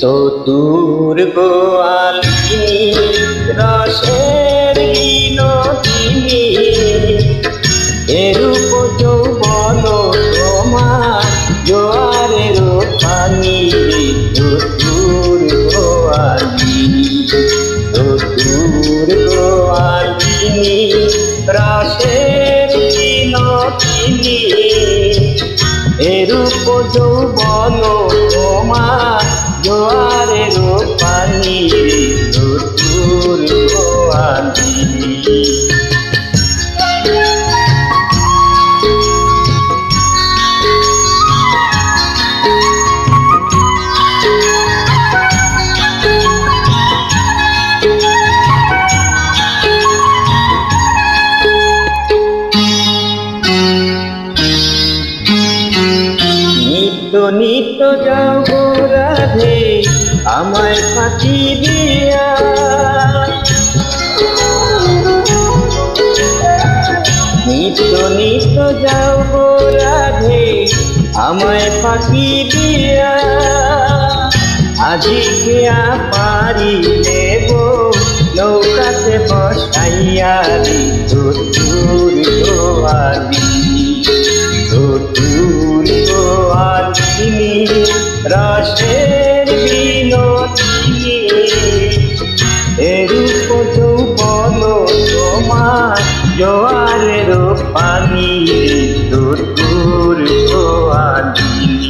চতুর গোয়ালিনী রসের বিনোদিনী এরূপ যৌবন তোমার জোয়ারের পানি। চতুর গোয়ালিনী চতুর গোয়ালিনী রসের বিনোদিনী এরূপ যৌবন তোমার জোয়ারের পানি। চতুর গোয়ালিনী নিত্য যাও গো রাধে আমায় ফাঁকি দিয়া, নিত্য যাও গো রাধে আমায় ফাঁকি দিয়া। আজিকে পারি নেব নৌকাতে বসাইয়া রে। চতুর গোয়ালিনী চতুর গোয়ালিনী রসের বিনোদিনী এরূপ যৌবন তোমার জোয়ারের পানি। চতুর গোয়ালিনী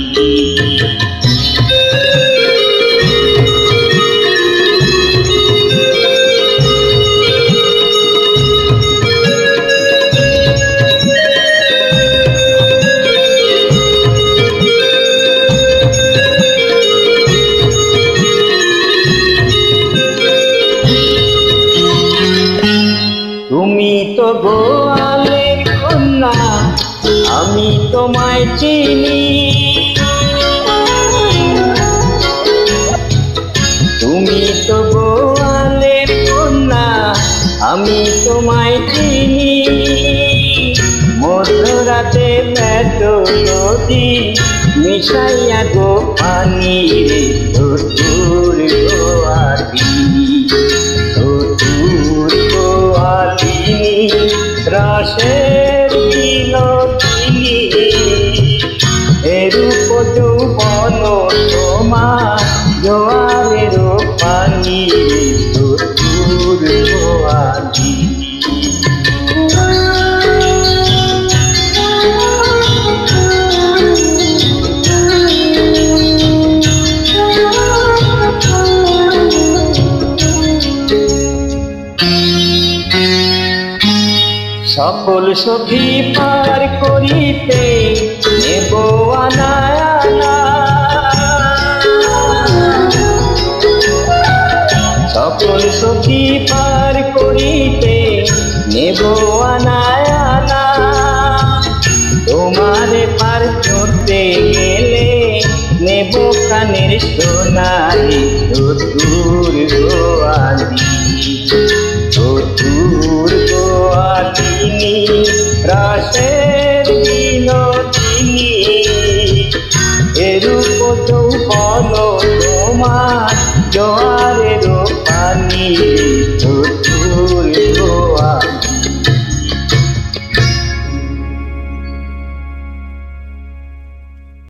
তুমি তো গোয়ালের কন্যা আমি তোমায় চিনি, তুমি তো গোয়ালের কন্যা আমি তোমায় চিনি। মধ্যরাতে পেট নদী মিশাইয়া গো পানি রে। চতুর গোয়ালিনী চতুর গোয়ালিনী রসের বিনোদিনী এরূপ যৌবন তোমার জোয়ারের পানি। চতুর গোয়ালিনী সকল সখী পার করিতে নেব আনায়ানা, সকল সখী পার করিতে নেব আনায়ানা। তোমারে পার করতে গেলে নেব কানের সোনারি। চতুর গোয়ালিনী চতুর গোয়ালিনী রসের বিনোদিনী এরূপ যৌবন